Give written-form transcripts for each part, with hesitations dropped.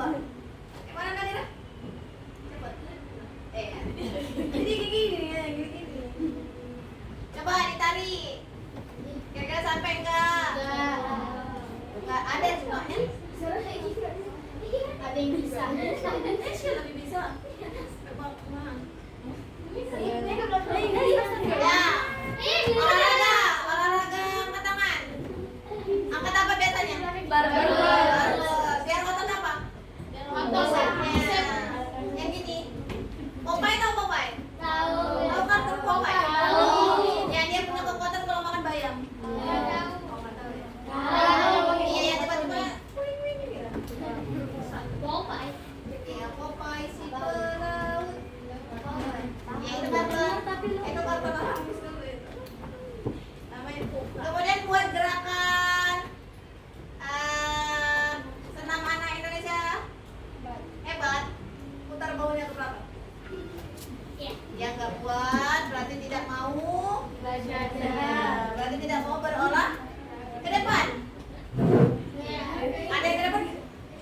coba. Mana Nadira? Coba. Gini. Coba ditarik. Kira-kira sampai enggak? Enggak ada semuanya. Ada yang bisa. Lebih bisa. Coba kemana? Ya. Olahraga angkat tangan. Angkat apa biasanya? Barbel. Biar otot apa? Otot bicep. Yang gini. Popeye tahu Popeye? Tahu. Tahu kartun Popeye? Tahu. Yang dia punya kekuatan kalau makan bayam. Tahu. Iya, yang tiba-tiba kuing gitu. Popeye. Iya, Popeye si pelaut. Ya itu kartun habis dulu itu. Namanya Popeye. Kemudian buat gerakan senam anak Indonesia hebat, putar baunya ke belakang. Yang nggak buat berarti tidak mau Belajar. berarti tidak mau berolah ke depan. Ada yang ke depan.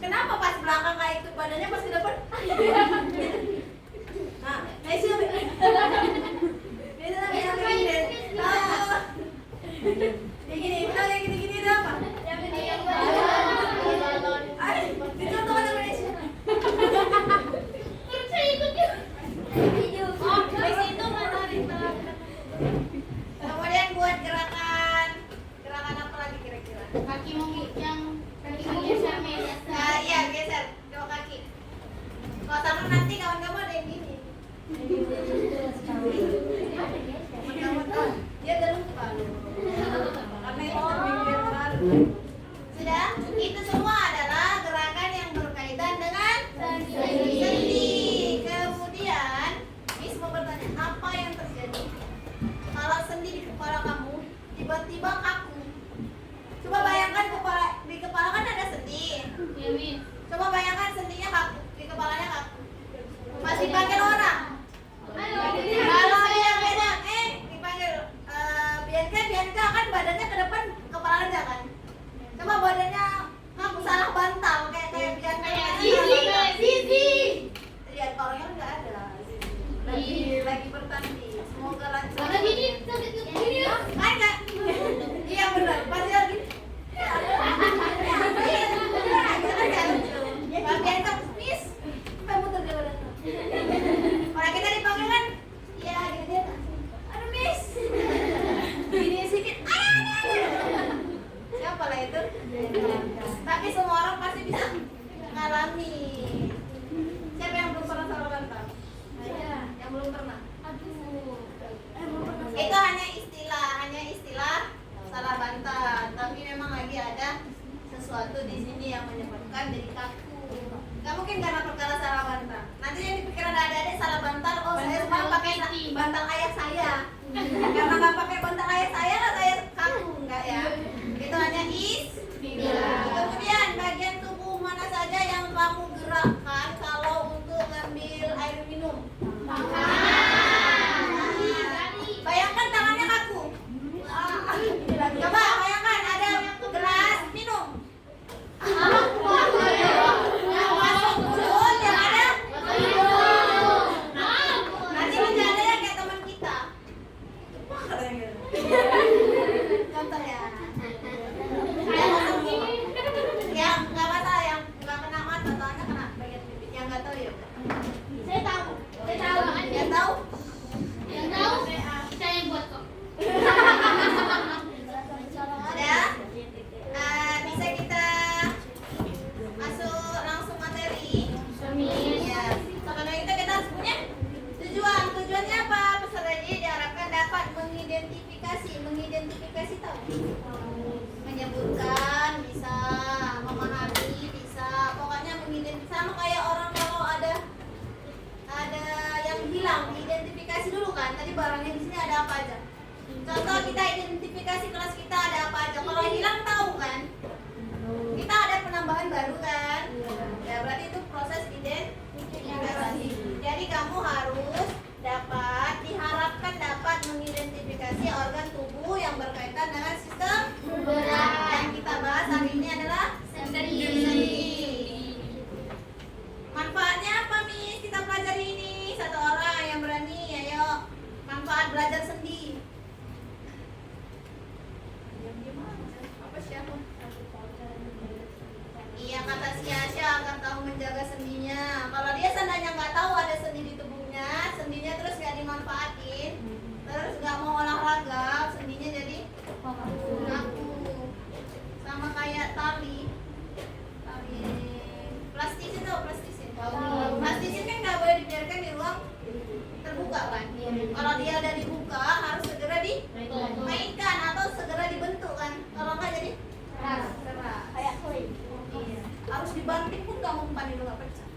Kenapa pas belakang kayak itu badannya pas ke depan? Nah, Messi biasa yang gini. Yang gini itu apa? Dicontohkan sama Messi. Messi itu menarik banget. Kemudian buat gerakan apa lagi kira-kira? Kaki yang geser meja. Iya geser dua kaki. Kalau sama nanti kawan-kawan ada yang gini. Dia dalam kepala. Karena itu terpikir baru. Sudah, itu semua adalah gerakan yang berkaitan dengan sendi. Kemudian, Miss mau bertanya, apa yang terjadi kalau sendi di kepala kamu tiba-tiba kaku? Coba bayangkan di kepala kan ada sendi. Coba bayangkan sendinya kaku, di kepalanya kaku. Masih panggil orang. Kalau dia beda, dipanggil Bianca kan badannya ke depan, kepala aja kan. Coba badannya kamu salah bantal kayak Bianca. Zizi. Lihat orangnya nggak ada. Lagi bertanding. Semoga lancar. Ada gini. Ada. Iya benar. Pasti lagi. Bagian kan miss. Sampai muter dia badan. Orang kita dipanggil kan? Iya gitu dia. Aduh miss. Gini sedikit. Siapa lah itu? Tapi semua orang pasti bisa mengalami. Siapa yang belum pernah salah bantal? Yang belum pernah. Itu hanya istilah salah bantal. Tapi memang lagi ada sesuatu di sini yang menyebabkan jadi kaku. Gak mungkin karena perkara salah bantal. Nanti yang dipikiran adik-adik salah bantal. Oh saya semalam pakai bantal ayah saya. Karena nggak pakai bantal ayah saya kaku enggak ya? Itu hanya istilah. Kemudian bagian tubuh mana saja yang kamu gerakkan kalau untuk ngambil air minum? Bayangkan tangannya kaku. Coba bayangkan ada gelas minum. Yang masuk mulut yang ada. Nanti masih ada yang kayak teman kita. Contoh ya. Yang nggak masalah, yang nggak kena mata, soalnya kena bagian bibit. Yang nggak tahu ya. Saya tahu. Yang tahu? Saya yang buat kok. Sudah? Bisa kita masuk langsung materi? Ya. Sekarang kita harus punya tujuan. Tujuannya apa? Peserta didik diharapkan dapat mengidentifikasi tahu? Menyebutkan bisa, memahami bisa, pokoknya mengidentifikasi. Sama kayak orang kalau ada yang hilang, identifikasi dulu kan. Tadi barangnya di sini ada apa aja. Contoh kita identifikasi kelas kita ada apa aja. Kalau hilang tahu kan? Kita ada penambahan baru kan? Ya berarti itu proses identifikasi. Jadi kamu harus diharapkan dapat mengidentifikasi organ tubuh yang berkaitan dengan sistem gerak. Yang kita bahas hari ini adalah sendi. sendinya. Kalau dia seandainya nggak tahu ada sendi di tubuhnya, sendinya terus nggak dimanfaatin, terus nggak mau olahraga, sendinya jadi kaku. Sama kayak tali plastisin, tau plastisin? Plastisin kan nggak boleh dibiarkan di ruang terbuka kan? Kalau dia udah dibuka harus segera dimainkan atau segera dibentuk kan? Kalau nggak jadi keras. Kayak kue. Iya. Harus dibanting pun nggak mempan itu nggak pecah.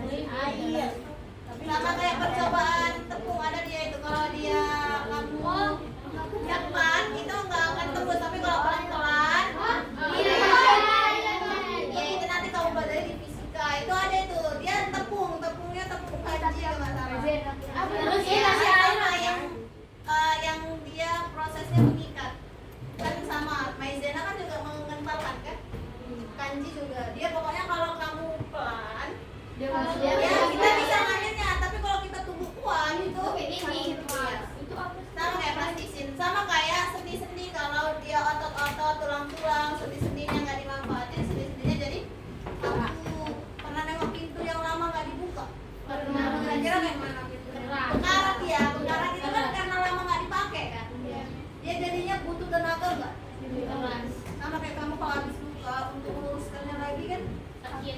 Air. Sama kayak percobaan tepung ada dia itu, kalau dia kamu cepat itu nggak akan tembus, tapi kalau pelan-pelan ya itu nanti kamu belajar di fisika itu ada itu dia tepungnya tepung kanji kalau nggak salah. Terus dia Ya, kasih air. sama yang dia prosesnya mengikat kan, sama maizena kan juga mengentalkan kan, kanji juga dia pokoknya kalau kamu pelan Dia ya kita bisa ngambilnya, tapi kalau kita tubuh kuat itu ini. iya. Itu apa? Sama kayak plastisin, sama kayak sendi-sendi, kalau dia otot-otot, tulang-tulang, sendi-sendinya nggak dimanfaatin, sendi-sendinya jadi kaku. Pernah nengok pintu yang lama nggak dibuka? Pernah. Kira-kira kayak mana pintu? Keras. Bekarat ya, bekarat itu kan karena lama nggak dipakai kan? Dia jadinya butuh tenaga nggak? Keras. Sama kayak kamu kalau habis buka untuk meluruskannya lagi kan? Sakit.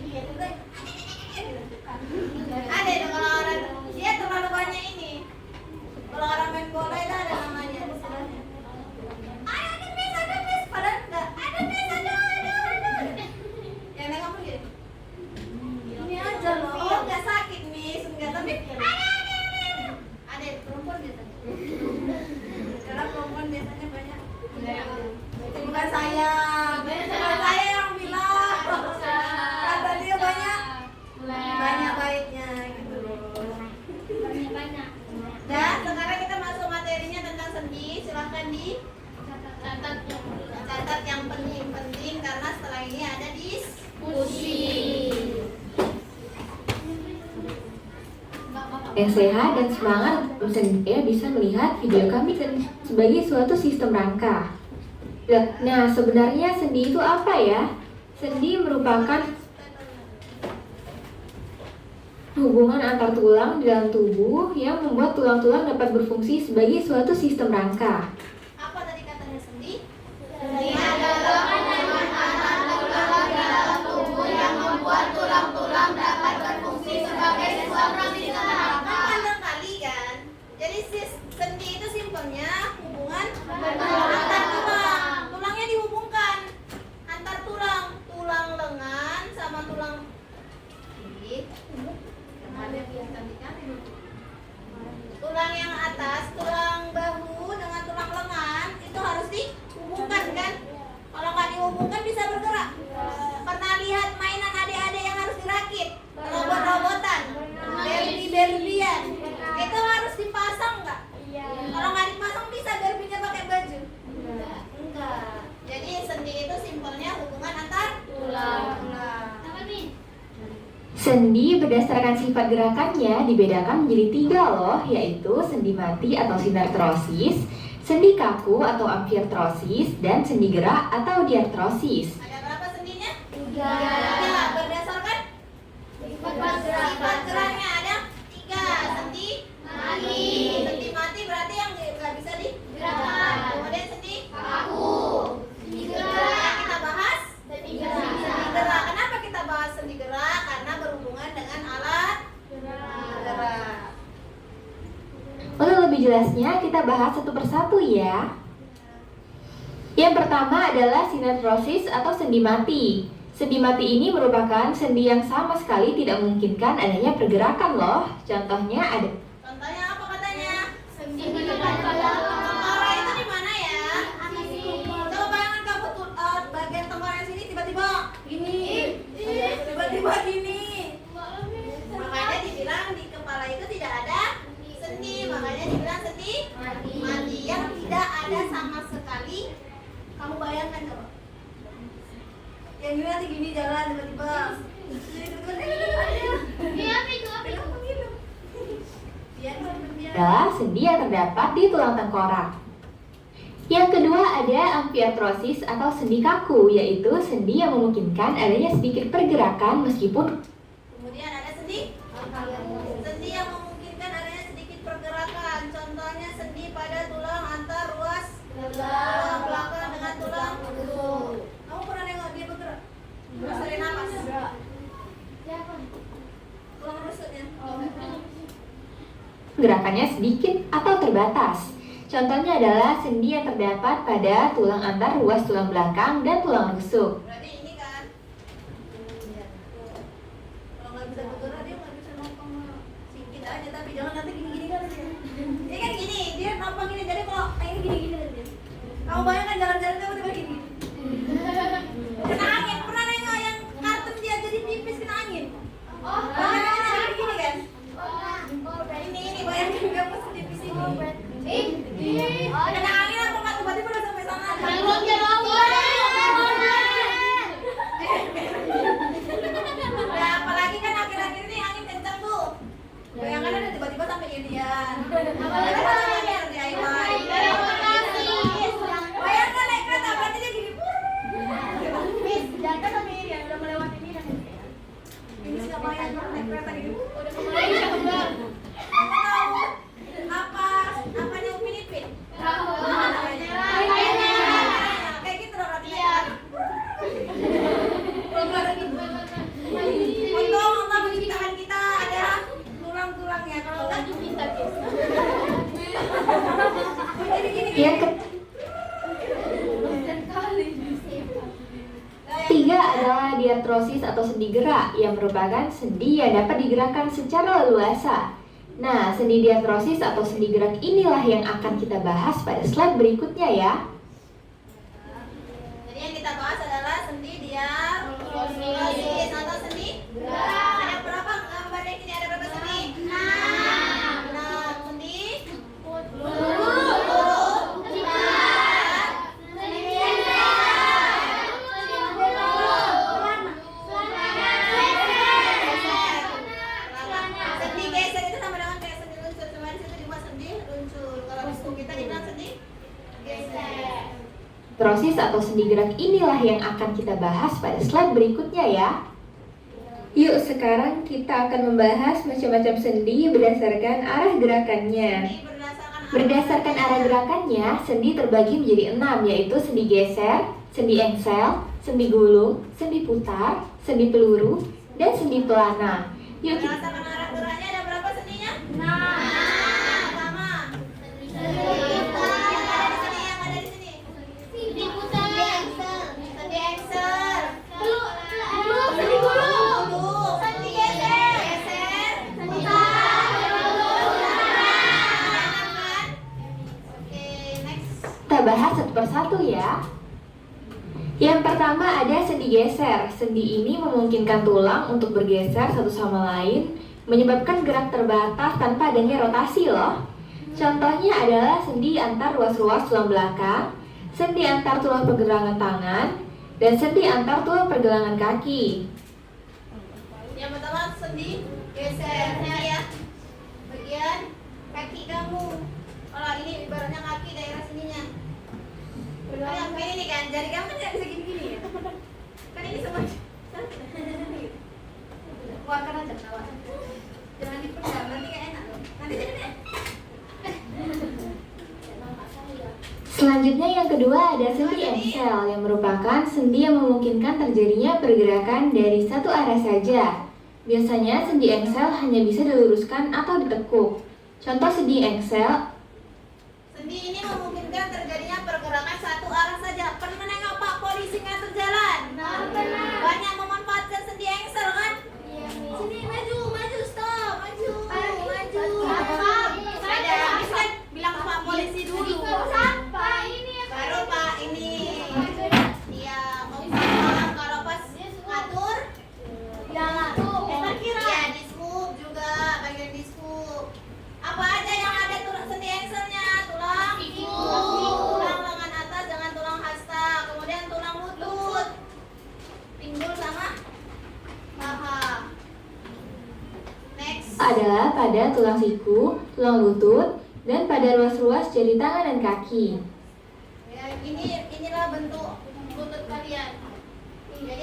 Ada itu kalau orang dia terlalu banyak ini. Kalau orang main bola itu ada namanya istilahnya. Ada miss, padahal enggak. Ada miss, ada. Yang nengok kamu gini. Ini aja loh. Oh enggak sakit miss, enggak, tapi ada. Ada itu perempuan biasanya. Karena perempuan biasanya banyak. Itu bukan saya. Bukan saya yang bilang. Kata dia banyak baiknya gitu loh. Banyak. Dan sekarang kita masuk materinya tentang sendi. Silahkan catat yang penting karena setelah ini ada diskusi. Yang sehat dan semangat tentunya bisa melihat video kami sebagai suatu sistem rangka. Nah, sebenarnya sendi itu apa ya? Sendi merupakan hubungan antar tulang di dalam tubuh yang membuat tulang-tulang dapat berfungsi sebagai suatu sistem rangka. Apa tadi katanya sendi? Sendi adalah hubungan antara tulang di dalam tubuh yang membuat tulang-tulang dapat berfungsi sebagai suatu sistem rangka. Pandang kali kan. Jadi sendi itu simpelnya hubungan antar tulang. Tulangnya dihubungkan antar tulang, tulang lengan sama tulang ini. Tulang yang atas, tulang bahu dengan tulang lengan itu harus dihubungkan kan? Kalau nggak dihubungkan bisa bergerak. Pernah lihat mainan adik-adik yang harus dirakit, robot-robotan, Barbie-Barbian, itu harus dipasang nggak? Kalau nggak dipasang bisa Barbie-nya pakai baju? Enggak. Jadi sendi itu simpelnya hubungan antar tulang. Apa nih? Sendi berdasarkan sifat gerakannya dibedakan menjadi 3 loh, yaitu sendi mati atau sinartrosis, sendi kaku atau amfiartrosis, dan sendi gerak atau diartrosis. Ada berapa sendinya? 3. Ya, berdasarkan Sifat sifat geraknya ada 3. Sendi mati. Sendi mati berarti yang nggak bisa Gerakan. kemudian sendi Kaku. Sendi gerak. yang kita bahas Sendi sendi gerak. Kenapa kita bahas sendi gerak? Karena berhubungan dengan alat gerak. Untuk lebih jelasnya kita bahas satu persatu ya. Yang pertama adalah sinartrosis atau sendi mati. Sendi mati ini merupakan sendi yang sama sekali tidak memungkinkan adanya pergerakan loh. Contohnya ada Contohnya apa katanya? Sendi kepala. Tengkorak itu di mana ya? Coba bayangkan kamu bagian tengkorak sini tiba-tiba gini. Tiba-tiba gini. Makanya dibilang di kepala itu tidak ada sendi, makanya dibilang sendi mati yang tidak ada sama sekali. Kamu bayangkan coba. Yang ini nanti gini jalan tiba-tiba. Ini apa itu? Apa itu? Biar adalah sendi yang terdapat di tulang tengkorak. Yang kedua ada amfiartrosis atau sendi kaku, yaitu sendi yang memungkinkan adanya sedikit pergerakan meskipun. Kemudian ada sendi yang memungkinkan adanya sedikit pergerakan. Contohnya sendi pada tulang antar ruas tulang belakang dengan tulang rusuk. Kamu pernah nengok dia bergerak? Terus tarik napas. Tulang rusuknya. Gerakannya sedikit atau terbatas. Contohnya adalah sendi yang terdapat pada tulang antar ruas tulang belakang dan tulang rusuk. Berarti ini kan. Kalau nggak bisa bergerak dia nggak bisa nopang sedikit aja, tapi jangan nanti gini-gini kan dia. Dia kan gini, dia nopang gini, jadi kalau ini gini-gini dia. Kamu bayangkan jalan-jalan tiba-tiba gini. Kena angin, pernah nengok yang kartun dia jadi pipis kena angin? Bayangkan dia jadi gini kan? Ini bayangkan dia pas pipis ini. Kena angin apa nggak tiba-tiba udah sampai sana? Nah, apalagi kan akhir-akhir ini angin kencang tuh. Bayangkan ada tiba-tiba sampai ginian. Apalagi kalau ini yang DIY. Bayangkan naik kereta berarti dia gini. Ini nggak bayangkan naik kereta gini. Apanya Upin Ipin? Kayak gitu loh berarti. Untung Allah menciptakan kita ada tulang-tulangnya. Kalau enggak kita jadi gini. Yang ketiga adalah diartrosis atau sendi gerak, yang merupakan sendi yang dapat digerakkan secara leluasa. Nah, sendi diartrosis atau sendi gerak inilah yang akan kita bahas pada slide berikutnya ya. Jadi yang kita bahas adalah sendi diartrosis atau sendi gerak. Ada berapa gambar yang ini? Ada berapa sendi? 6 sendi sendi geser itu sama dengan kayak sendi luncur, cuma di situ dibuat sendi luncur. Kalau di situ kita dibilang sendi geser. Diartrosis atau sendi gerak inilah yang akan kita bahas pada slide berikutnya ya. Yuk, sekarang kita akan membahas macam-macam sendi berdasarkan arah gerakannya. Ini Berdasarkan arah gerakannya, sendi terbagi menjadi 6, yaitu sendi geser, sendi engsel, sendi gulung, sendi putar, sendi peluru, dan sendi pelana. Yuk kita berdasarkan arah geraknya ada berapa sendinya? 6. Pertama. Yang ada di sini. Sendi engsel. Sendi gulung. Sendi geser. Putar. Oke, next. kita bahas satu persatu ya. Yang pertama ada sendi geser. Sendi ini memungkinkan tulang untuk bergeser satu sama lain, menyebabkan gerak terbatas tanpa adanya rotasi loh. Contohnya adalah sendi antar ruas-ruas tulang belakang, sendi antar tulang pergelangan tangan, dan sendi antar tulang pergelangan kaki. Yang pertama sendi gesernya ya, bagian kaki kamu. Kalau ini ibaratnya kaki daerah sininya. Kalau yang ini nih kan, jari kamu kan nggak bisa gini-gini ya. Kan ini semua. Keluarkan aja ketawa. Jangan dipendam, nanti nggak enak loh. Nanti jadi deh. Selanjutnya yang kedua ada sendi engsel, yang merupakan sendi yang memungkinkan terjadinya pergerakan dari satu arah saja. Biasanya sendi engsel hanya bisa diluruskan atau ditekuk. Contoh sendi engsel. Sendi ini memungkinkan terjadinya pergerakan satu arah saja. Pernah nengok Pak polisi ngatur jalan? Banyak memanfaatkan sendi engsel kan? Sini maju, stop, maju. Ada habis kan bilang ke Pak polisi dulu. Baru Pak ini. Dia mau paham kalau pas ngatur. Ya di scoop juga, bagian di scoop. Apa aja yang ada sendi engselnya? Tulang tulang lengan atas dengan tulang hasta, kemudian tulang lutut, pinggul sama paha. Next. Adalah pada tulang siku, tulang lutut, dan pada ruas-ruas jari tangan dan kaki.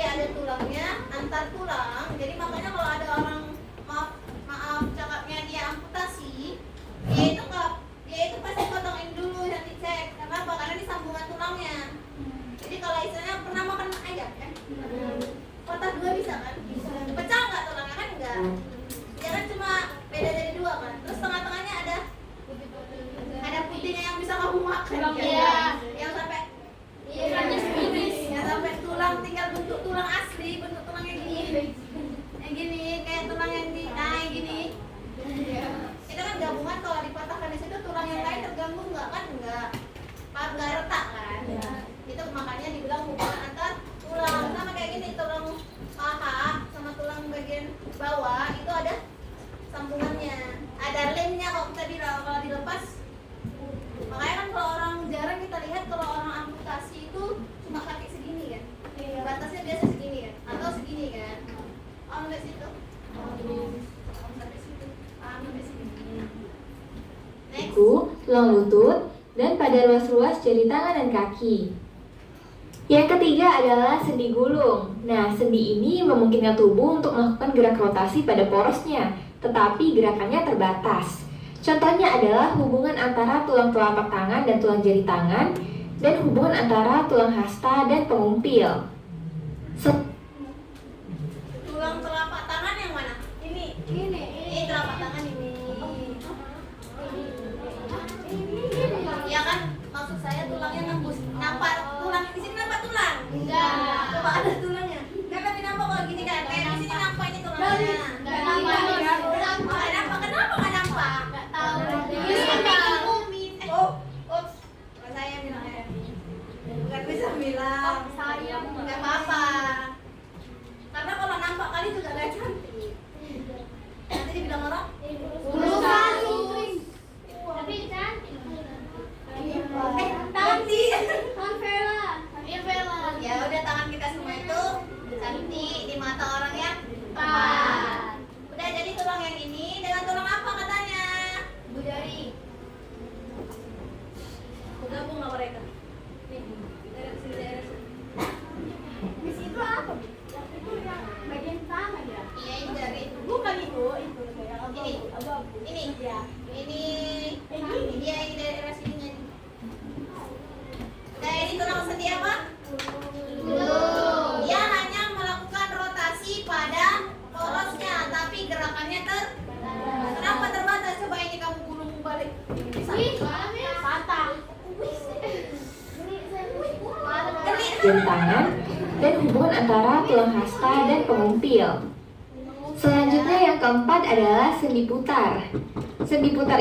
ada tulangnya antar tulang. Jadi makanya kalau ada orang maaf cakapnya dia amputasi, dia itu pasti potongin dulu nanti cek. Kenapa? Karena di sambungan tulangnya. Jadi kalau istilahnya pernah makan ayam kan? Patah dua bisa kan? Pecah nggak tulangnya kan enggak? Dia kan cuma beda dari dua kan? Terus tengah-tengahnya ada putihnya yang bisa kamu makan. Iya. Yang sampai Iya. yang sampai tulang tinggal bentuk tulang asli, bentuk tulangnya gini. Yang gini kayak tulang yang yang gini. Itu kan gabungan, kalau dipatahkan di situ tulang yang lain terganggu nggak kan? Nggak retak kan? Itu makanya dibilang hubungan antar tulang. Sama kayak gini, tulang paha sama tulang bagian bawah itu ada sambungannya, ada lemnya kalau kita bilang. Kalau dilepas, makanya kan kalau orang jarang kita lihat kalau orang amputasi itu cuma kaki segini kan, batasnya biasa segini kan, atau segini kan. Sampai situ, sampai situ, sampai sini. Next. Siku, tulang lutut, dan pada ruas-ruas jari tangan dan kaki. Yang ketiga adalah sendi gulung. Nah, sendi ini memungkinkan tubuh untuk melakukan gerak rotasi pada porosnya, tetapi gerakannya terbatas. Contohnya adalah hubungan antara tulang telapak tangan dan tulang jari tangan, dan hubungan antara tulang hasta dan pengumpil. Tulang telapak tangan yang mana? Ini telapak tangan ini. Ya kan, maksud saya tulangnya nembus, nampak tulang di sini, nampak tulang? Enggak. Coba ada tulangnya. Kan lebih nampak kalau gini kan, kayak di sini nampak ini tulangnya. Enggak nampak. Nggak nampak, kenapa nggak nampak? Enggak tahu. Oh, ups, bukan saya bilangnya. Bukan bisa bilang. Saya Nggak apa-apa. Karena kalau nampak kali juga nggak cantik. Nanti dibilang orang, urusan. Tapi cantik. cantik. Vela. Ya udah, tangan kita semua itu cantik di mata orang yang tepat. Udah, jadi tulang yang ini dengan tulang apa katanya? Bu Jari. Gabung sama mereka. Nih, daerah sini, daerah sini. Di situ apa? Itu yang bagian tangan ya. Iya, ini jari. Bukan itu yang Ini. abu-abu. Ini. Ya. Ini. Ini. Iya, ini daerah sini. Nah, ini tulang sendi apa? Dia hanya melakukan rotasi pada porosnya, tapi gerakannya kenapa terbatas? Coba ini kamu gulung balik. Bisa. Patah. Jari tangan, dan hubungan antara tulang hasta dan pengumpil. Selanjutnya yang keempat adalah sendi putar. Sendi putar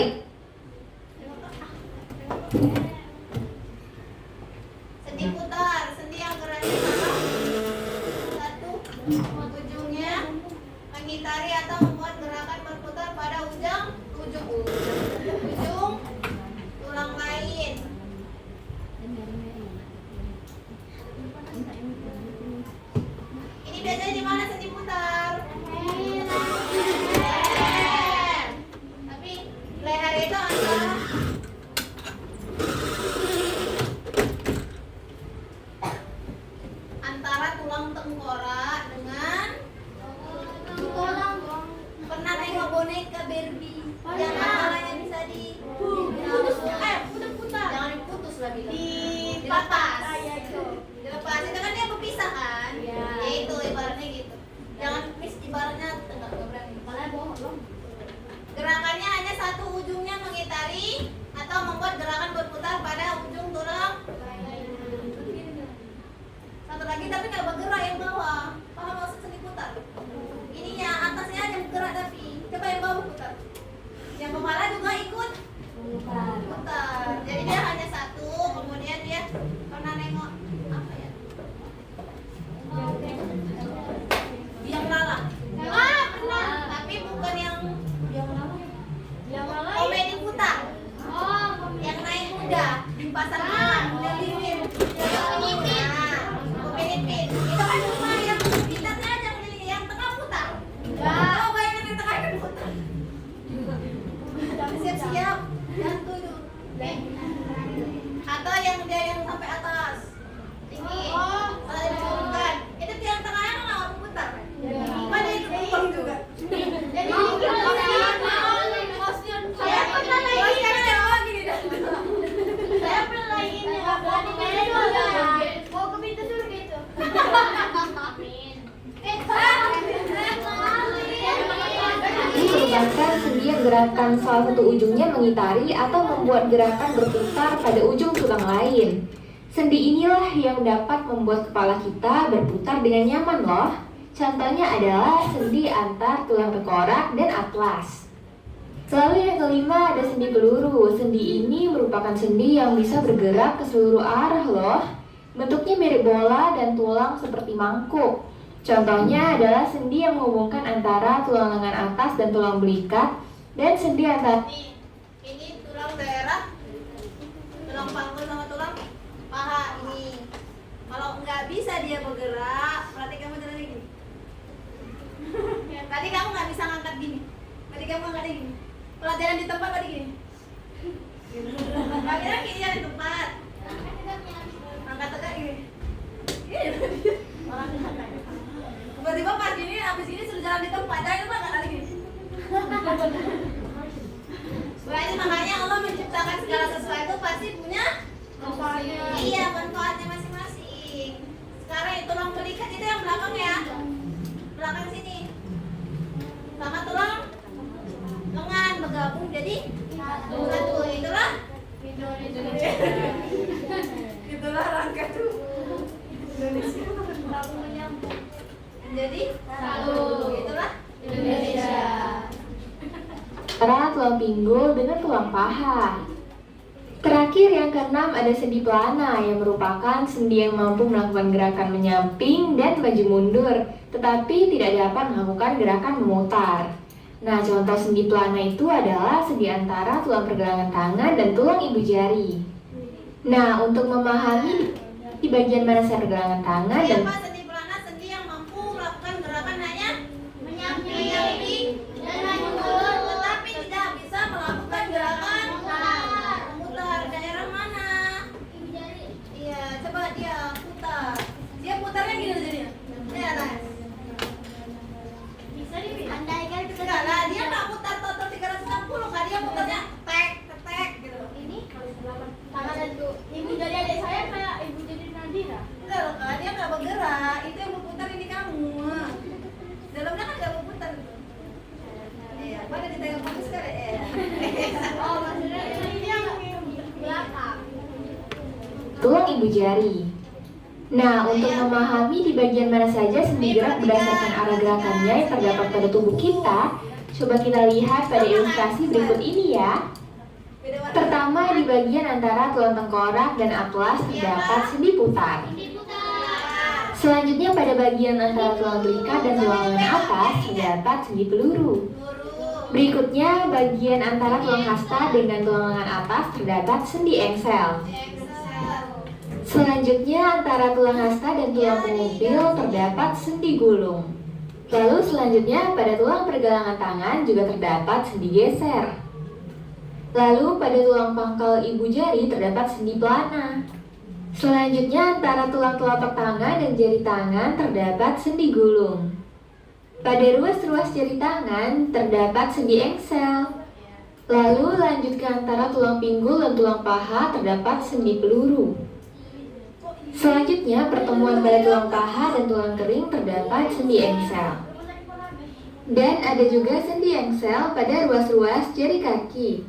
Sendi putar, sendi yang geraknya sama. Satu, ujungnya mengitari atau membuat gerakan berputar pada ujung tulang lain. Ini biasanya di mana sendi putar? Leher. Tapi leher itu antara tulang tengkorak dengan tulang. Pernah nengok boneka Barbie yang kepalanya bisa putar. Jangan diputus lah, dilepas. Dilepas itu kan dia berpisah kan? Ya itu ibaratnya gitu. Jangan ibaratnya tengah pergerakan salah satu ujungnya mengitari atau membuat gerakan berputar pada ujung tulang lain. Sendi inilah yang dapat membuat kepala kita berputar dengan nyaman loh. Contohnya adalah sendi antar tulang tengkorak dan atlas. Lalu yang kelima ada sendi peluru. Sendi ini merupakan sendi yang bisa bergerak ke seluruh arah loh. Bentuknya mirip bola dan tulang seperti mangkuk. Contohnya adalah sendi yang menghubungkan antara tulang lengan atas dan tulang belikat dan sendi antara Ini tulang daerah, tulang panggul sama tulang paha ini. Kalau nggak bisa dia bergerak, berarti kamu jalan gini. Tadi kamu nggak bisa ngangkat gini. Tadi kamu ngangkat gini. Pelajaran di tempat tadi gini. Pelajaran gini di tempat. Angkat tegak gini. Tiba-tiba pas gini, abis ini sudah jalan di tempat. Jangan lupa nggak lari gini. Itu makanya Allah menciptakan segala sesuatu pasti punya manfaatnya. Iya, manfaatnya masing-masing. Sekarang itu tulang belikat itu yang belakang ya, belakang sini, sama tulang lengan bergabung jadi satu. Itulah itulah rangka tubuh Indonesia. Jadi satu. Itulah Indonesia. antara tulang pinggul dengan tulang paha. Terakhir yang keenam ada sendi pelana yang merupakan sendi yang mampu melakukan gerakan menyamping dan maju mundur, tetapi tidak dapat melakukan gerakan memutar. Nah, contoh sendi pelana itu adalah sendi antara tulang pergelangan tangan dan tulang ibu jari. Nah, untuk memahami di bagian mana saja pergelangan tangan dan Apa sendi pelana? Sendi yang mampu melakukan gerakan hanya menyamping dan maju mundur, tetapi tidak bisa melakukan gerakan memutar. Daerah mana? Iya, coba dia putar. Dia putarnya gini jadinya. Ya, nah. Bisa diandaikan enggak lah, dia nggak putar total 360 kan, dia putarnya tek tek gitu. Ini Tangan dan ibu jadi adik saya kayak ibu jadi Nadira. enggak loh kak, dia nggak bergerak. Itu yang berputar ini kamu. Dalamnya kan nggak berputar gitu. Iya, pada ditengok bagus sekali ya. Oh, maksudnya ini yang belakang. tulang ibu jari. Nah, untuk memahami di bagian mana saja sendi gerak berdasarkan arah gerakannya yang terdapat pada tubuh kita, coba kita lihat pada ilustrasi berikut ini ya. Pertama, di bagian antara tulang tengkorak dan atlas terdapat sendi putar. Selanjutnya pada bagian antara tulang belikat dan tulang lengan atas terdapat sendi peluru. Berikutnya, bagian antara tulang hasta dengan tulang lengan atas terdapat sendi engsel. Selanjutnya, antara tulang hasta dan tulang pengubil terdapat sendi gulung. Lalu selanjutnya, pada tulang pergelangan tangan juga terdapat sendi geser. Lalu pada tulang pangkal ibu jari terdapat sendi pelana. Selanjutnya, antara tulang telapak tangan dan jari tangan terdapat sendi gulung. Pada ruas-ruas jari tangan terdapat sendi engsel. Lalu lanjut ke antara tulang pinggul dan tulang paha terdapat sendi peluru. Selanjutnya, pertemuan pada tulang paha dan tulang kering terdapat sendi engsel. Dan ada juga sendi engsel pada ruas-ruas jari kaki.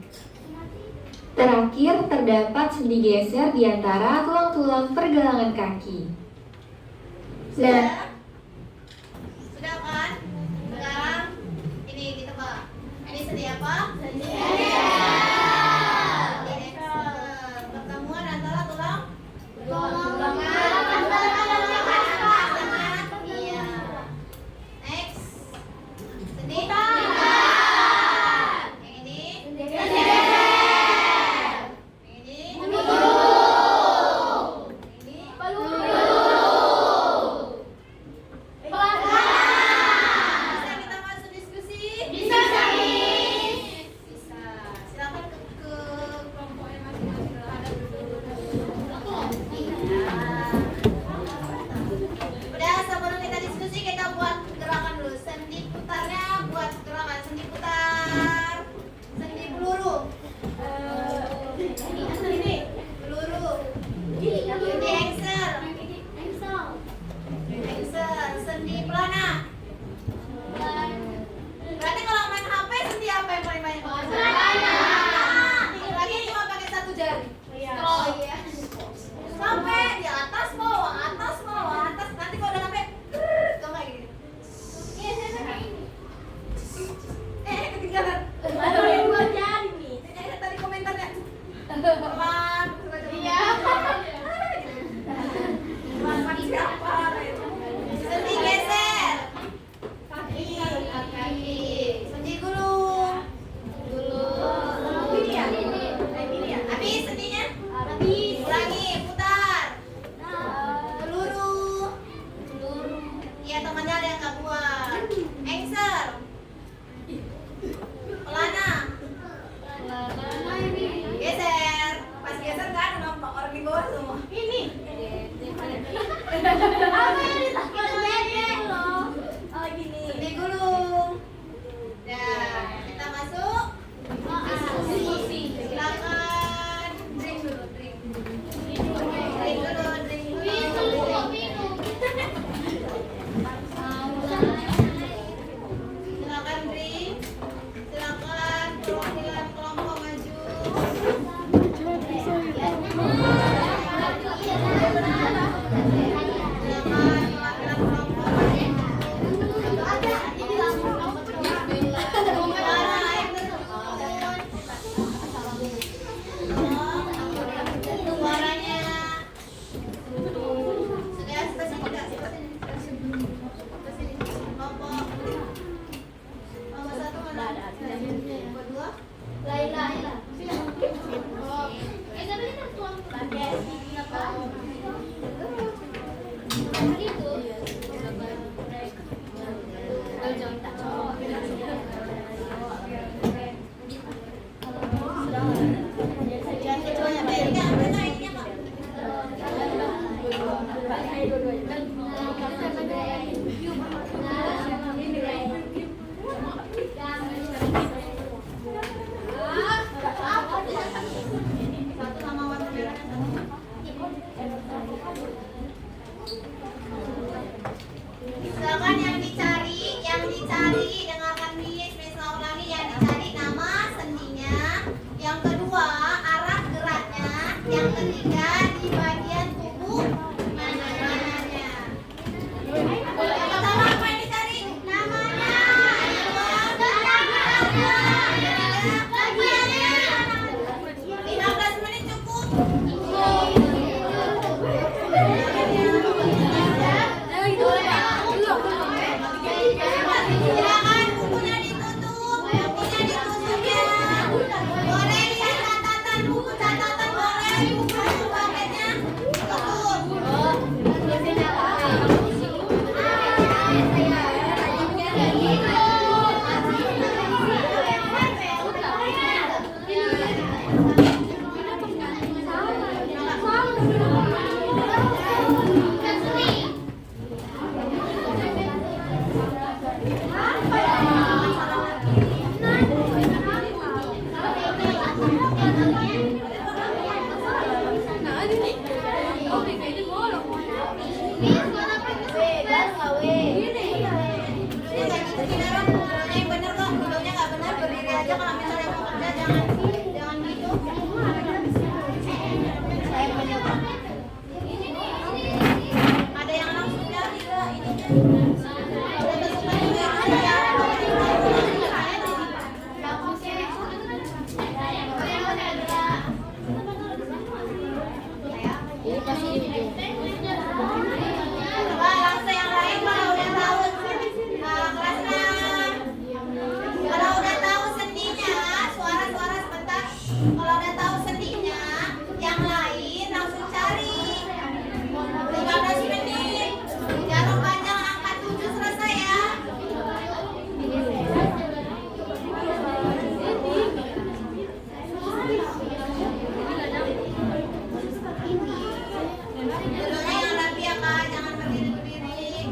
Terakhir, terdapat sendi geser di antara tulang-tulang pergelangan kaki. Nah, Sudah kan? Sekarang ini ditebak. Ini sendi apa? Sendi engsel. Pertemuan antara tulang iya. Next. Sendi yang ini. Yang ini. Ini. dicari, dengarkan Miss ulangi yang dicari nama sendinya. Yang kedua, arah geraknya. Yang ketiga, di bagian tubuh mana-mananya. Yang pertama apa yang dicari? Namanya. Yang kedua, bagiannya. 15 menit cukup. Silakan bukunya ditutup. Bukunya ditutup ya. Boleh lihat catatan, buku catatan boleh. Buku paketnya tutup. Yang bener kok, videonya nggak benar, berdiri aja kalau misalnya mau kerja jangan gitu. Ada yang langsung dari ini. Coba langsung yang lain kalau udah tahu kelas 6. Kalau udah tahu sendinya, suara-suara sebentar. Kalau udah tahu sendinya, yang lain langsung cari. 15 menit. Jangan panjang angka 7 selesai ya. Duduknya yang rapi ya Kak, jangan berdiri-berdiri.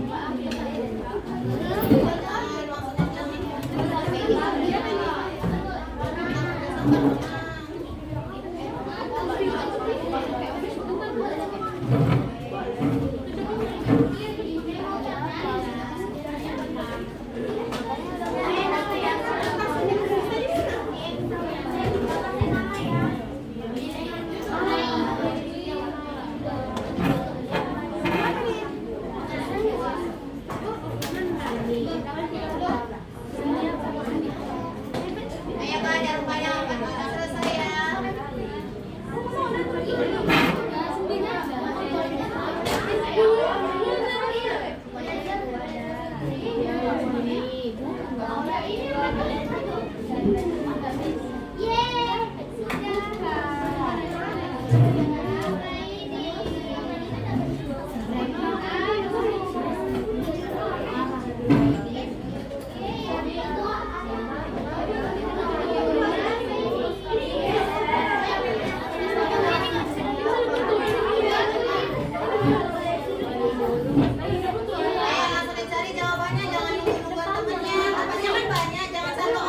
Ayo Kak, jangan lupa yang selesai ya. Ayo langsung dicari jawabannya, jangan nunggu-nungguan temennya. Temennya kan banyak, jangan satu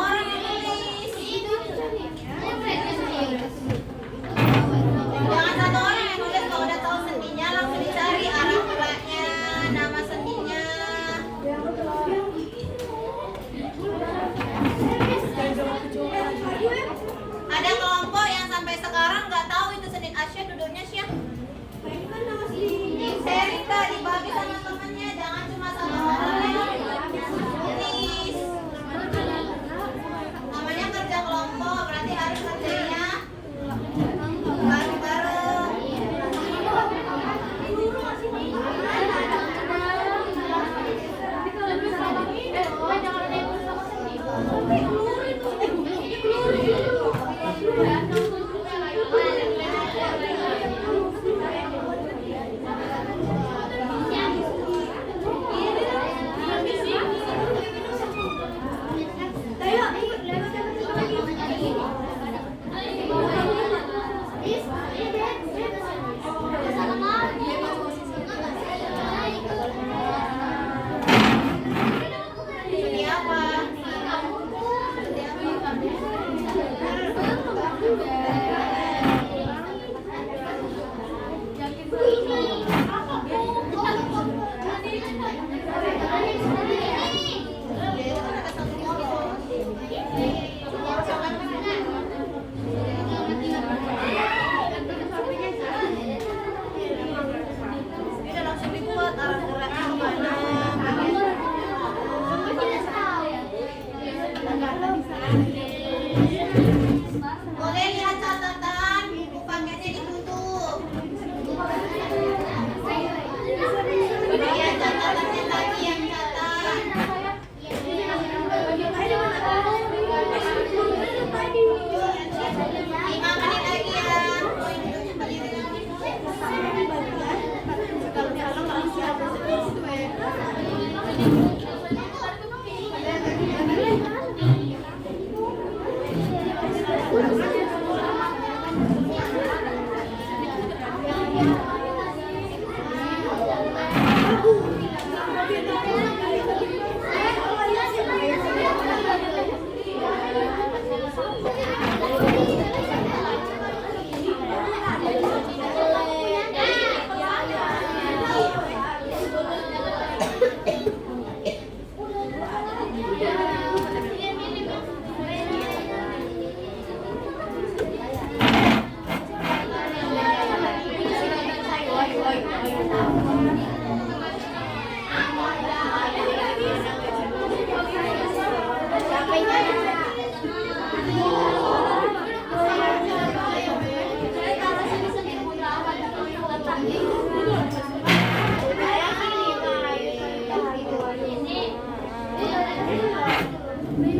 Sudah,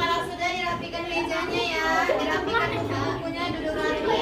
kalau sudah dirapikan mejanya ya, dirapikan buku-bukunya, duduk rapi.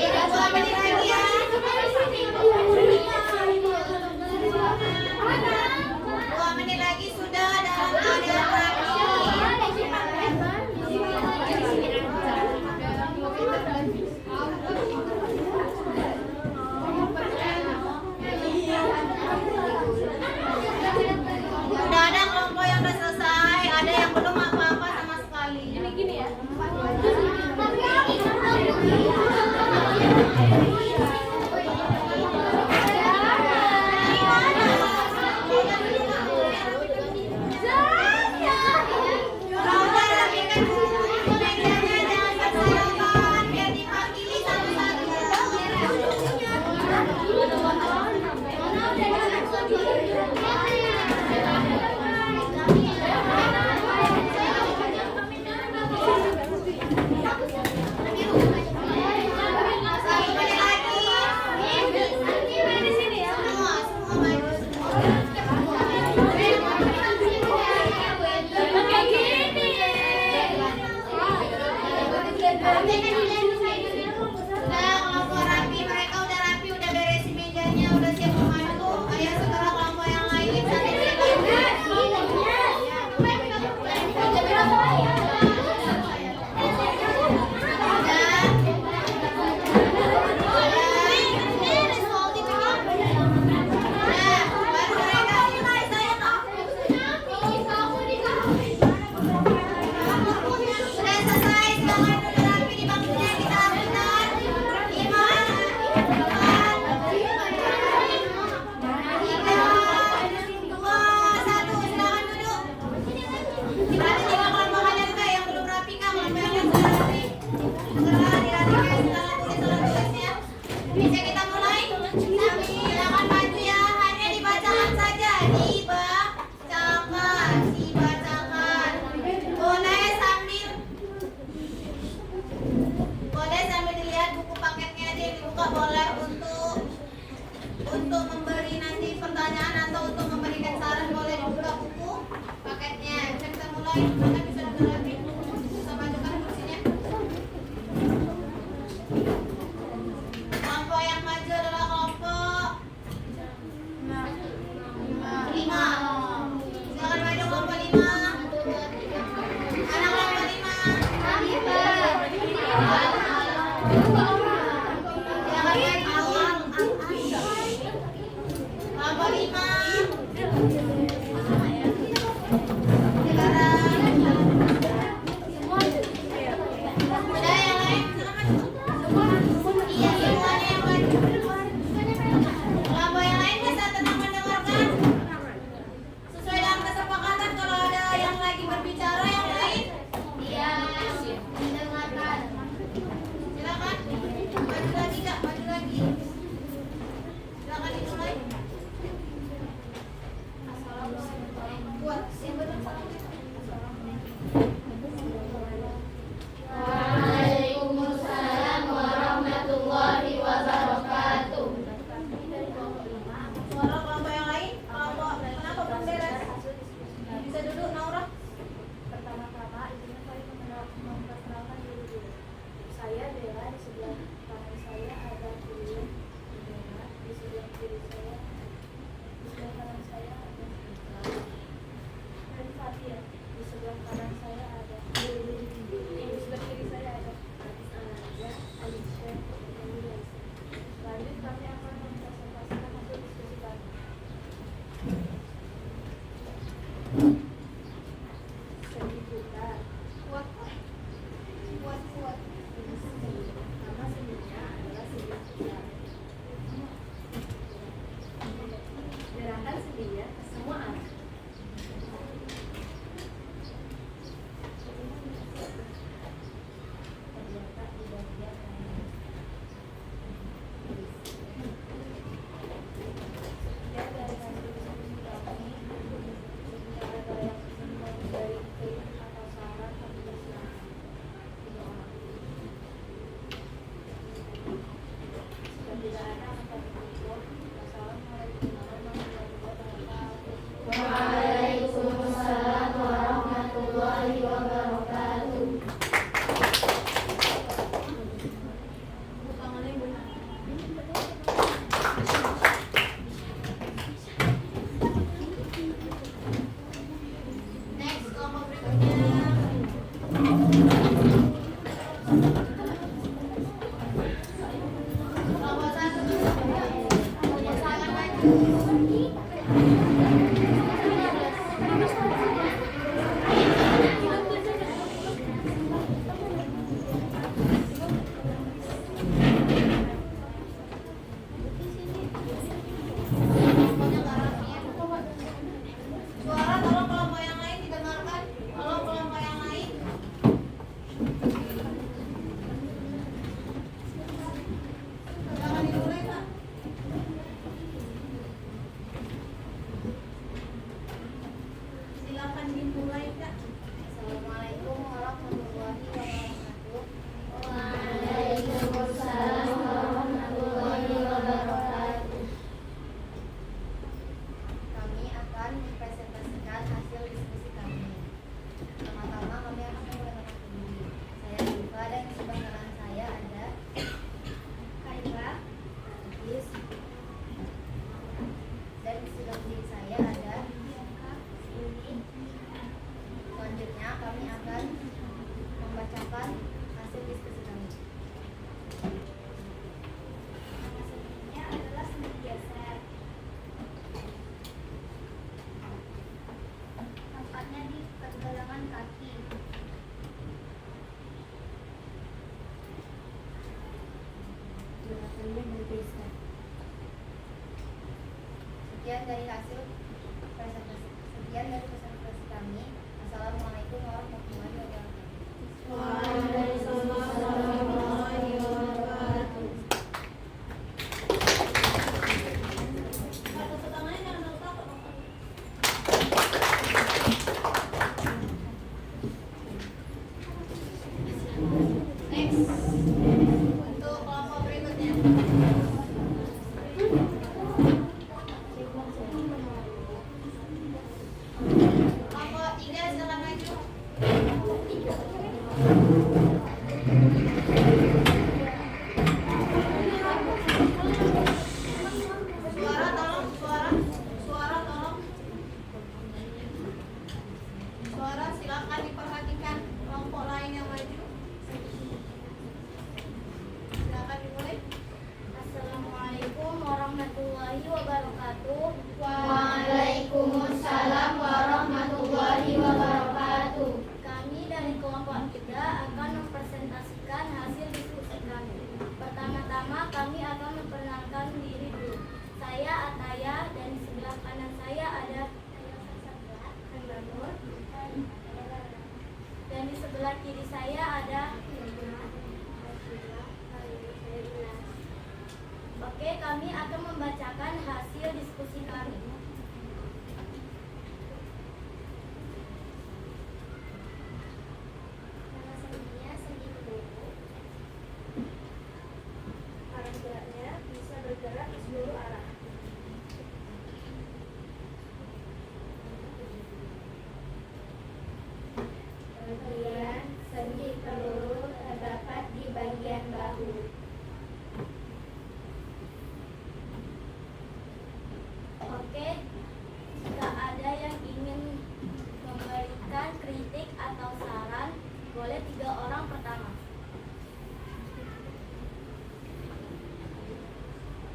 Ya, 4 menit lagi. Kelompok yang maju adalah kelompok 5. Silakan maju kelompok 5. Sedih putar. Kuat. Nama seninya adalah sedih putar. Gerakan sendinya ke semua arah. Terletak di bagian kanan. Sekian dari hasil diskusi kami. Jika ada yang ingin memberi kritik atau saran, kami persilakan. Jika tidak ada, maka ditutup. Wassalamualaikum warahmatullahi wabarakatuh. Waalaikumsalam warahmatullahi wabarakatuh. Tangannya Bu. Next, kelompok berikutnya. Kelompok 1. Silakan maju. Kelompoknya ke arah sini. Suara tolong kelompok yang lain didengarkan. Tolong kelompok yang lain. Jangan dimulai, Kak. Silakan dimulai, Kak. Assalamualaikum warahmatullahi wabarakatuh. Waalaikumsalam warahmatullahi wabarakatuh. Kami akan mempresentasikan hasil diskusi kami. Pertama-tama kami akan memperkenalkan diri. Saya Diva dan di sebelah kanan saya ada Kaira, Is, dan di sebelah kiri saya ada Indi. Selanjutnya kami akan membacakan hasil diskusi kami. Nama seninya adalah seni geser. Tempatnya di pergelangan kaki. Gerakannya bergeser. Sekian dari hasil presentasi. Sekian dari presentasi kami. Assalamualaikum warahmatullahi wabarakatuh. Waalaikumsalam warahmatullahi wabarakatuh. Kak, tepuk tangannya jangan takut. Next. Untuk kelompok berikutnya. Kelompok 3 silakan maju. Suara tolong, suara tolong. Suara silakan diperhatikan. Kelompok lain yang maju. Silakan dimulai. Assalamualaikum warahmatullahi wabarakatuh. Waalaikumsalam warahmatullahi wabarakatuh. Kami dari kelompok 3 akan mempresentasikan hasil diskusi kami. Pertama-tama kami akan memperkenalkan diri dulu. Saya Ataya dan di sebelah kanan saya ada Nur. Dan di sebelah kiri saya ada Oke, kami akan membacakan hasil diskusi kami. Nama seninya seni peluru. Arah geraknya bisa bergerak ke seluruh arah. Kemudian sendi peluru terdapat di bagian bahu. Oke, jika ada yang ingin memberikan kritik atau saran, boleh 3 orang pertama.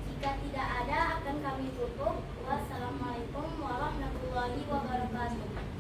Jika tidak ada, akan kami tutup. Wassalamualaikum warahmatullahi wabarakatuh.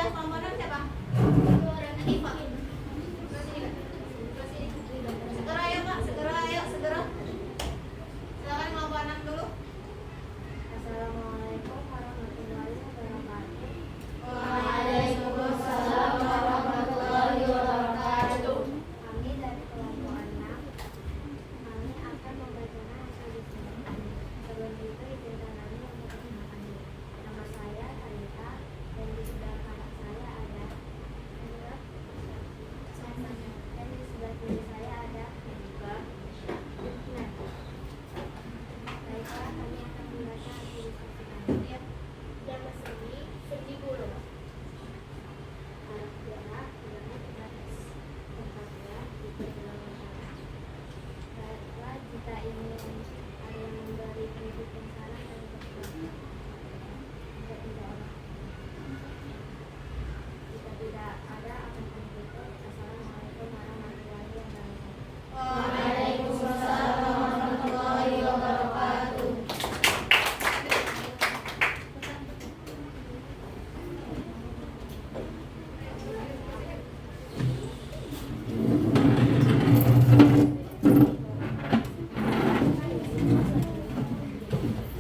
hadiah kelompok siapa? Anifa. Segera ya Kak, segera ayo, segera. Silakan kelompok 6 dulu. Assalamualaikum warahmatullahi wabarakatuh. Waalaikumsalam warahmatullahi wabarakatuh. Kami dari kelompok 6. Kami akan membacakan hasil diskusi kami. Sebelum itu izinkan kami untuk perkenalkan diri. Nama saya Talita dan di sebelah kanan saya ada dan di sebelah kiri saya ada Nadifa. Nah, baiklah kami akan membaca hasil diskusi kami. Yang seni, seni guru. Arah gerak, bilangnya terbatas. Tempatnya di dalam masalah. Baiklah, jika ingin ada yang memberi pendidikan saran dan pertanyaan, jika tidak ada, akan kami tutup. Assalamualaikum warahmatullahi wabarakatuh. Waalaikumsalam warahmatullahi wabarakatuh.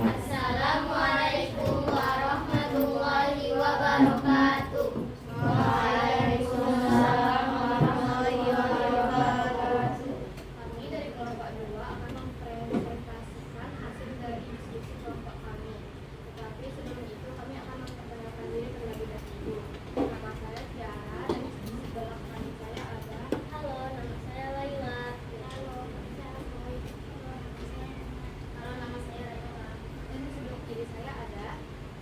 Assalamualaikum warahmatullahi wabarakatuh. Waalaikumsalam warahmatullahi wabarakatuh. Kami dari kelompok 2 akan mempresentasikan hasil dari diskusi kelompok kami. Tetapi sebelum itu kami akan memperkenalkan diri terlebih dahulu. Nama saya Tiara dan di sebelah kanan saya ada. Halo, nama saya Laila. Halo, nama saya Roy. Halo, nama saya Rayla. Dan di sebelah kiri saya ada.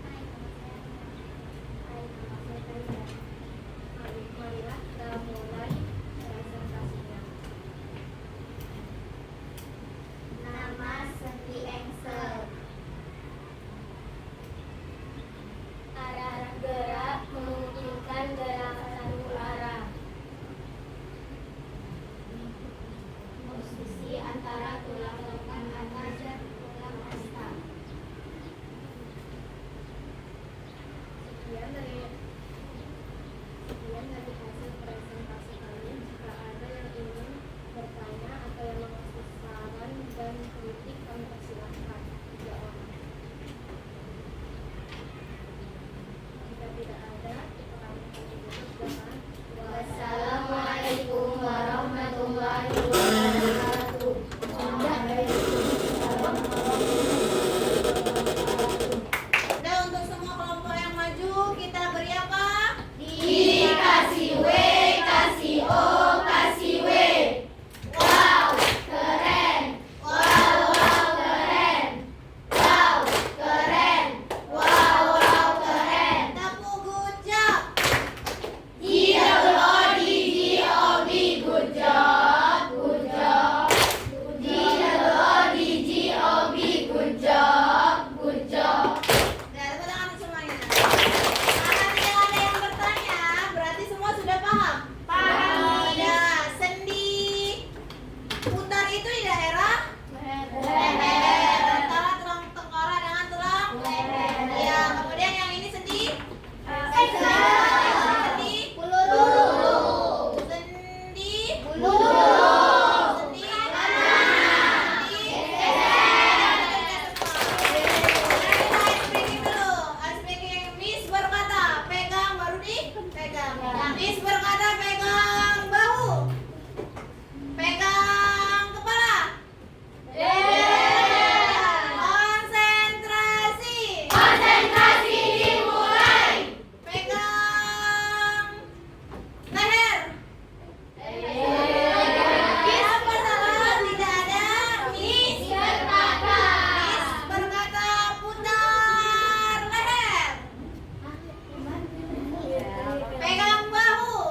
Hai, nama saya Taida. Marilah kita mulai presentasinya. Nama seni Excel. Arah gerak memungkinkan gerak satu arah. Posisi antara tulang lengan atas dan tulang asta. Sekian dari hasil presentasi kami. Jika ada yang ingin bertanya atau yang mengasih saran dan kritik, kami persilahkan. 3 orang. Jika tidak ada, kita akan tutup dengan wassalamualaikum warahmatullahi wabarakatuh. Udah, untuk semua kelompok yang maju kita beri apa? Dikasih W, kasih O, kasih W. Wow, keren. Wow, wow, keren. Wow, keren. Wow, wow, keren. Tepuk good job. G-O-D-G-O-B, good job, good job. G-O-D-G-O-B, good job, good job. Udah, tepuk tangan semuanya. Karena tidak ada yang bertanya, berarti semua sudah paham? Paham. Ya, sendi putar itu di daerah Leher. antara tulang tengkorak dengan tulang Leher. ya, kemudian yang ini sendi Excel. sendi Peluru. sendi Bulu. sendi Panah. sendi Geser. dulu. Ice breaking. Miss berkata pegang, baru dipegang. Miss berkata pegang bahu, pegang kepala. Konsentrasi. Konsentrasi dimulai. Pegang leher. Apa salah? Tidak ada. Miss berkata putar leher. Pegang bahu.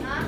Hah?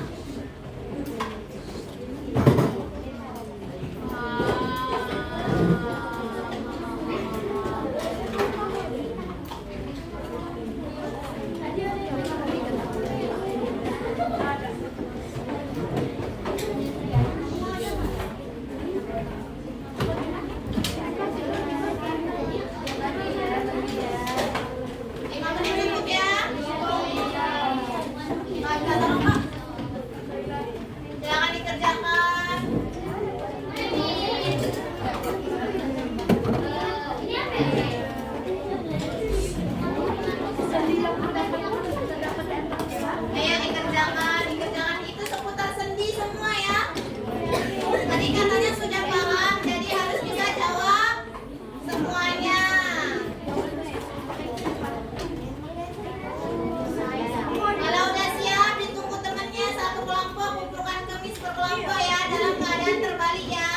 Jangan dikerjakan. Ayo dikerjakan itu seputar sendi semua ya. Tadi katanya sudah paham, jadi harus bisa jawab semuanya. Kalau udah siap, ditunggu temannya satu kelompok, kumpulkan kemis per kelompok ya, dalam keadaan terbalik ya.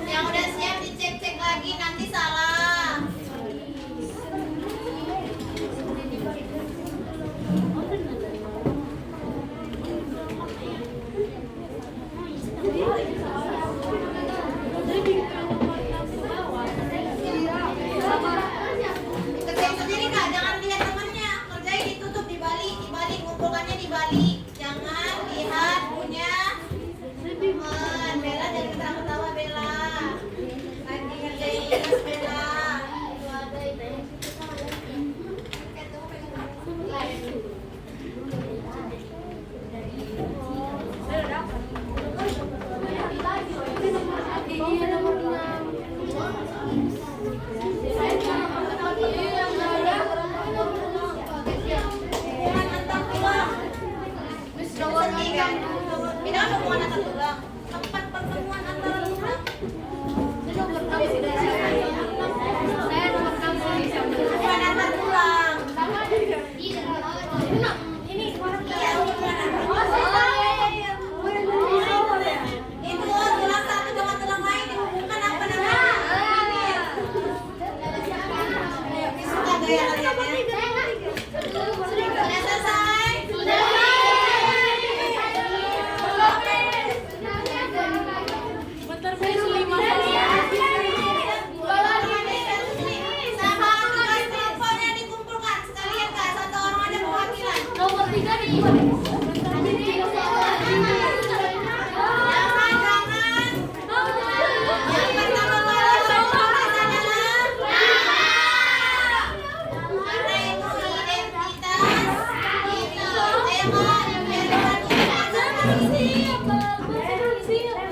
Yang udah siap dicek-cek lagi, nanti salah. Kerjain sendiri kak, jangan lihat temannya. Kerjain ditutup dibalik, ngumpulkannya dibalik. Jangan lihat punya teman. Bella jangan ketawa-ketawa Bella. Lagi ngerjain tugas Bella. Hubungan antar tulang. Beda kan hubungan antar tulang. Tempat pertemuan antara tulang. Hubungan antar tulang. Iya, hubungan antar tulang. Itu tulang satu dengan tulang lain dihubungkan apa namanya? Suka gaya kalian ya? Sudah selesai? Sama tugas kelompoknya dikumpulkan sekalian kak, satu orang ada perwakilan. Nomor 3 nih. Jangan. Yang pertama kali bertugas adalah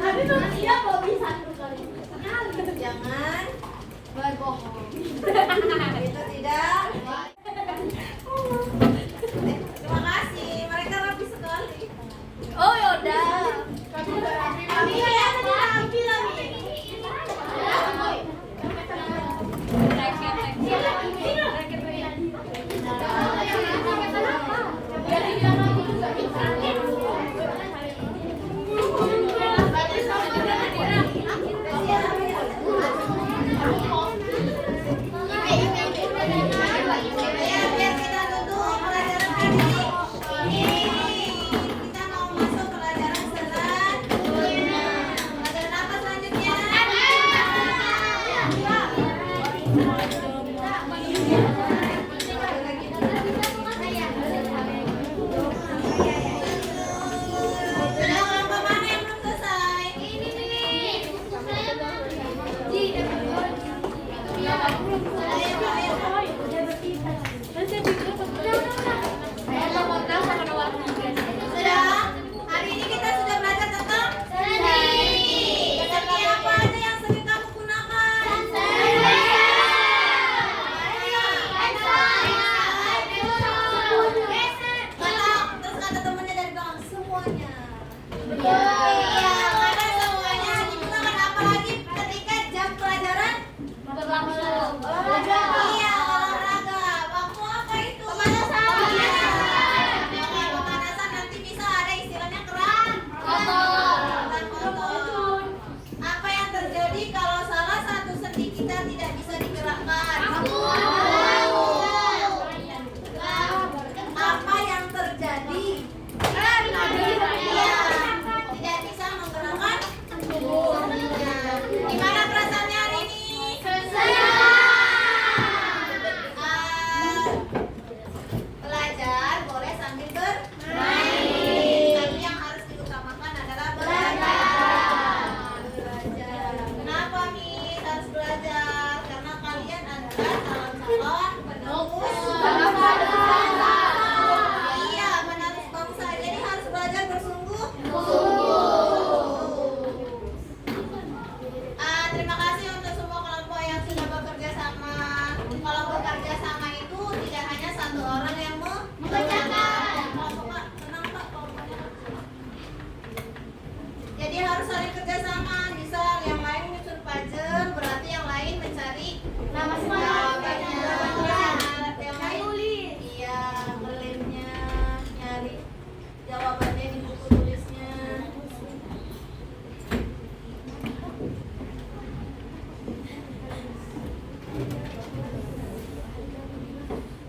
karena itu identitas diri. Jangan Berbohong. itu tidak. Terima kasih, mereka rapi sekali. Oh yaudah. Kami ya tadi rapi lagi. Biar kita duduk pelajaran hari ini. Kita mau masuk pelajaran selanjutnya. Pelajaran apa selanjutnya? Sudah kelompok mana yang belum selesai? Sudah? Hari ini kita sudah belajar tentang sendi. Sendi apa aja yang sering kamu gunakan? Terus kata temennya dari belakang, semuanya. Iya, karena semuanya digunakan apalagi ketika jam pelajaran Berlangsung. iya,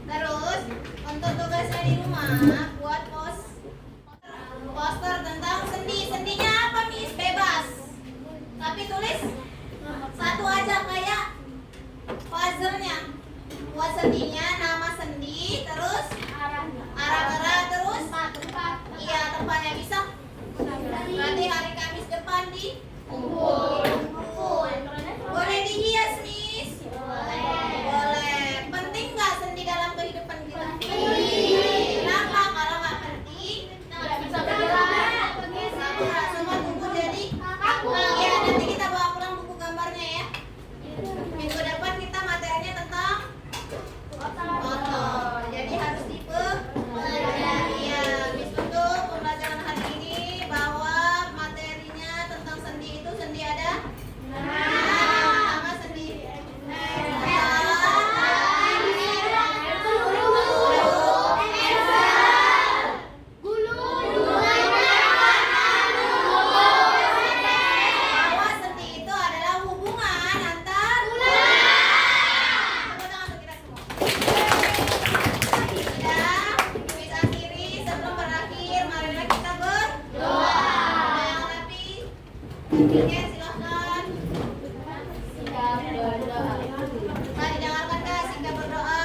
Terus untuk tugasnya di rumah buat poster tentang sendi. Sendinya apa, Miss? Bebas. Tapi tulis satu aja kayak puzzle-nya. Buat sendinya nama sendi, terus arah-arah, terus iya tempatnya bisa. Berarti hari Kamis depan di kumpul. Boleh dihias, Miss? Boleh. Penting nggak sendi dalam kehidupan kita? Kenapa? Kalau nggak penting, nggak bisa bergerak. Semua tubuh jadi kaku. Ya, nanti kita bawa pulang buku gambarnya ya. Minggu depan kita materinya tentang foto. Jadi harus iya, Miss untuk pembelajaran hari ini bahwa materinya tentang sendi itu sendi ada sama sendi bahwa sendi itu adalah hubungan antar tepuk tangan untuk kita semua. Sudah, Miss akhiri. Sebelum berakhir, marilah kita berdoa. Yang rapi. Oke, silakan. Mari dengarkan Kak, sikap berdoa.